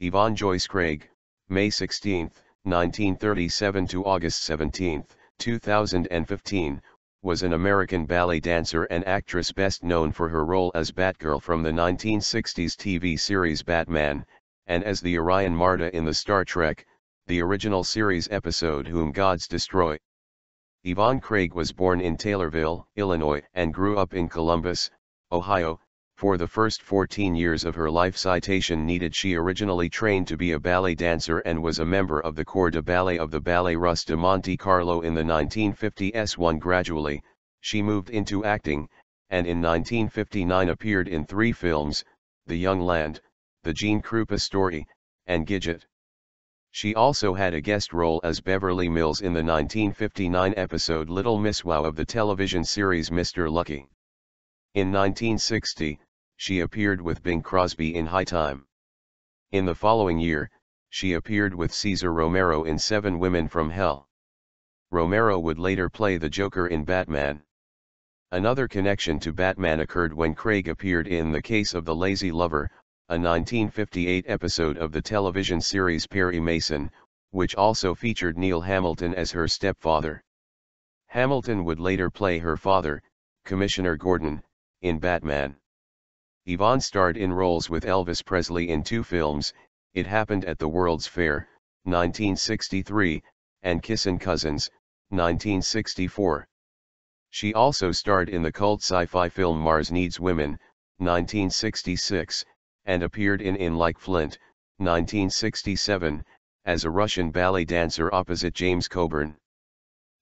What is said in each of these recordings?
Yvonne Joyce Craig, May 16, 1937 to August 17, 2015, was an American ballet dancer and actress best known for her role as Batgirl from the 1960s TV series Batman, and as the Orion Marta in the Star Trek, the original series episode Whom Gods Destroy. Yvonne Craig was born in Taylorville, Illinois, and grew up in Columbus, Ohio. For the first 14 years of her life citation needed she originally trained to be a ballet dancer and was a member of the corps de ballet of the Ballet Russe de Monte Carlo in the 1950s. Gradually, she moved into acting, and in 1959 appeared in 3 films, The Young Land, The Gene Krupa Story, and Gidget. She also had a guest role as Beverly Mills in the 1959 episode Little Miss Wow of the television series Mr. Lucky. In 1960, she appeared with Bing Crosby in High Time. In the following year, she appeared with Cesar Romero in 7 Women from Hell. Romero would later play the Joker in Batman. Another connection to Batman occurred when Craig appeared in The Case of the Lazy Lover, a 1958 episode of the television series Perry Mason, which also featured Neil Hamilton as her stepfather. Hamilton would later play her father, Commissioner Gordon, in Batman. Yvonne starred in roles with Elvis Presley in 2 films, It Happened at the World's Fair, 1963, and Kissin' Cousins, 1964. She also starred in the cult sci-fi film Mars Needs Women, 1966, and appeared in Like Flint, 1967, as a Russian ballet dancer opposite James Coburn.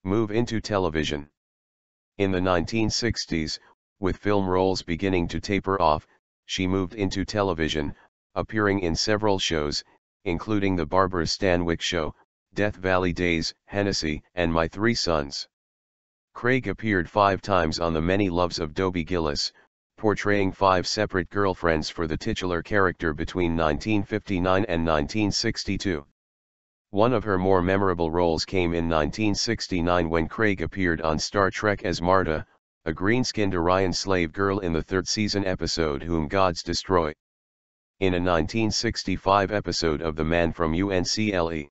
Move into television. In the 1960s, with film roles beginning to taper off, she moved into television, appearing in several shows, including The Barbara Stanwyck Show, Death Valley Days, Hennessy, and My 3 Sons. Craig appeared 5 times on The Many Loves of Dobie Gillis, portraying 5 separate girlfriends for the titular character between 1959 and 1962. One of her more memorable roles came in 1969 when Craig appeared on Star Trek as Marta, a green-skinned Orion slave girl in the 3rd season episode Whom Gods Destroy. In a 1965 episode of The Man from UNCLE.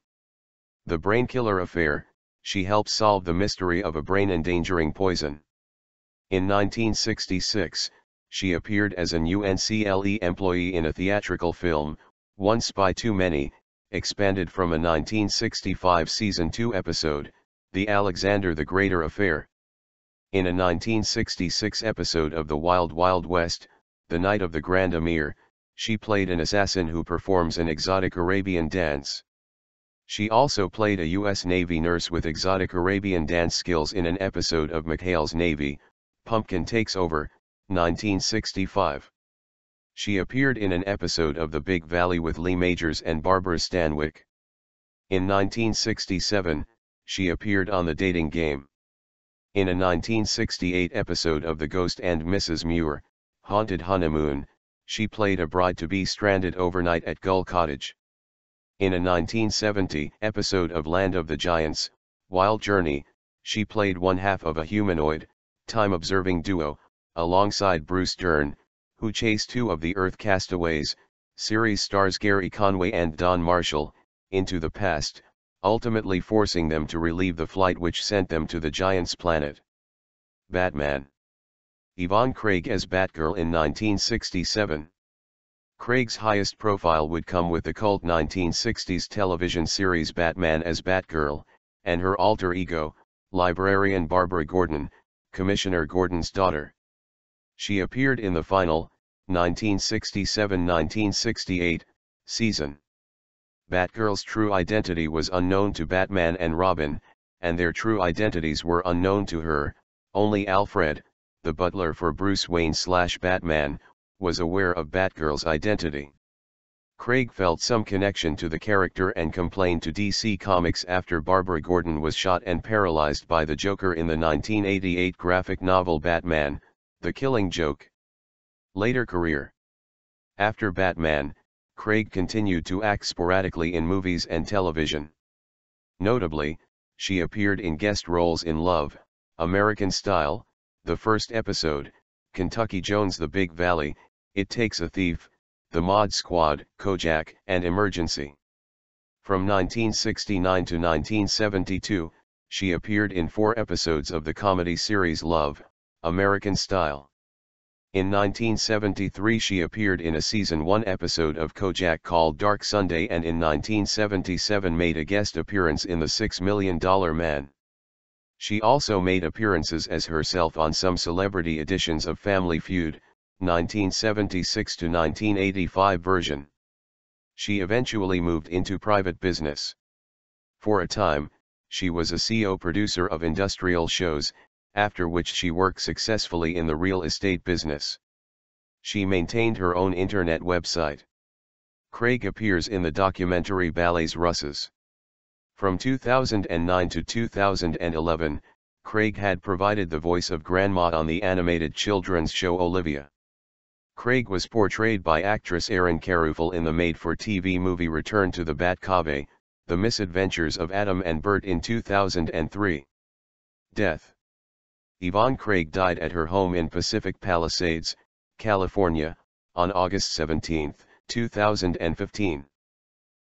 The Brainkiller Affair, she helped solve the mystery of a brain-endangering poison. In 1966, she appeared as an UNCLE employee in a theatrical film, One Spy Too Many, expanded from a 1965 season 2 episode, The Alexander the Greater Affair. In a 1966 episode of The Wild Wild West, The Night of the Grand Emir, she played an assassin who performs an exotic Arabian dance. She also played a U.S. Navy nurse with exotic Arabian dance skills in an episode of McHale's Navy, Pumpkin Takes Over, 1965. She appeared in an episode of The Big Valley with Lee Majors and Barbara Stanwyck. In 1967, she appeared on The Dating Game. In a 1968 episode of The Ghost and Mrs. Muir, Haunted Honeymoon, she played a bride-to-be stranded overnight at Gull Cottage. In a 1970 episode of Land of the Giants, Wild Journey, she played one half of a humanoid, time-observing duo, alongside Bruce Dern, who chased 2 of the Earth castaways, series stars Gary Conway and Don Marshall, into the past, ultimately forcing them to relieve the flight which sent them to the Giants' planet. Batman. Yvonne Craig as Batgirl in 1967. Craig's highest profile would come with the cult 1960s television series Batman as Batgirl, and her alter ego, librarian Barbara Gordon, Commissioner Gordon's daughter. She appeared in the final, 1967-1968, season. Batgirl's true identity was unknown to Batman and Robin, and their true identities were unknown to her. Only Alfred, the butler for Bruce Wayne/Batman, was aware of Batgirl's identity. Craig felt some connection to the character and complained to DC Comics after Barbara Gordon was shot and paralyzed by the Joker in the 1988 graphic novel Batman, The Killing Joke. Later career. After Batman, Craig continued to act sporadically in movies and television. Notably, she appeared in guest roles in Love, American Style, the first episode, Kentucky Jones The Big Valley, It Takes a Thief, The Mod Squad, Kojak, and Emergency. From 1969 to 1972, she appeared in 4 episodes of the comedy series Love, American Style. In 1973 she appeared in a season 1 episode of Kojak called Dark Sunday, and in 1977 made a guest appearance in The $6 Million Man. She also made appearances as herself on some celebrity editions of Family Feud, 1976 to 1985 version. She eventually moved into private business. For a time, she was a CO producer of industrial shows, after which she worked successfully in the real estate business. She maintained her own internet website. Craig appears in the documentary Ballet's Russes. From 2009 to 2011, Craig had provided the voice of Grandma on the animated children's show Olivia. Craig was portrayed by actress Erin Carruthel in the made-for-TV movie Return to the Batcave, The Misadventures of Adam and Bert in 2003. Death. Yvonne Craig died at her home in Pacific Palisades, California, on August 17, 2015.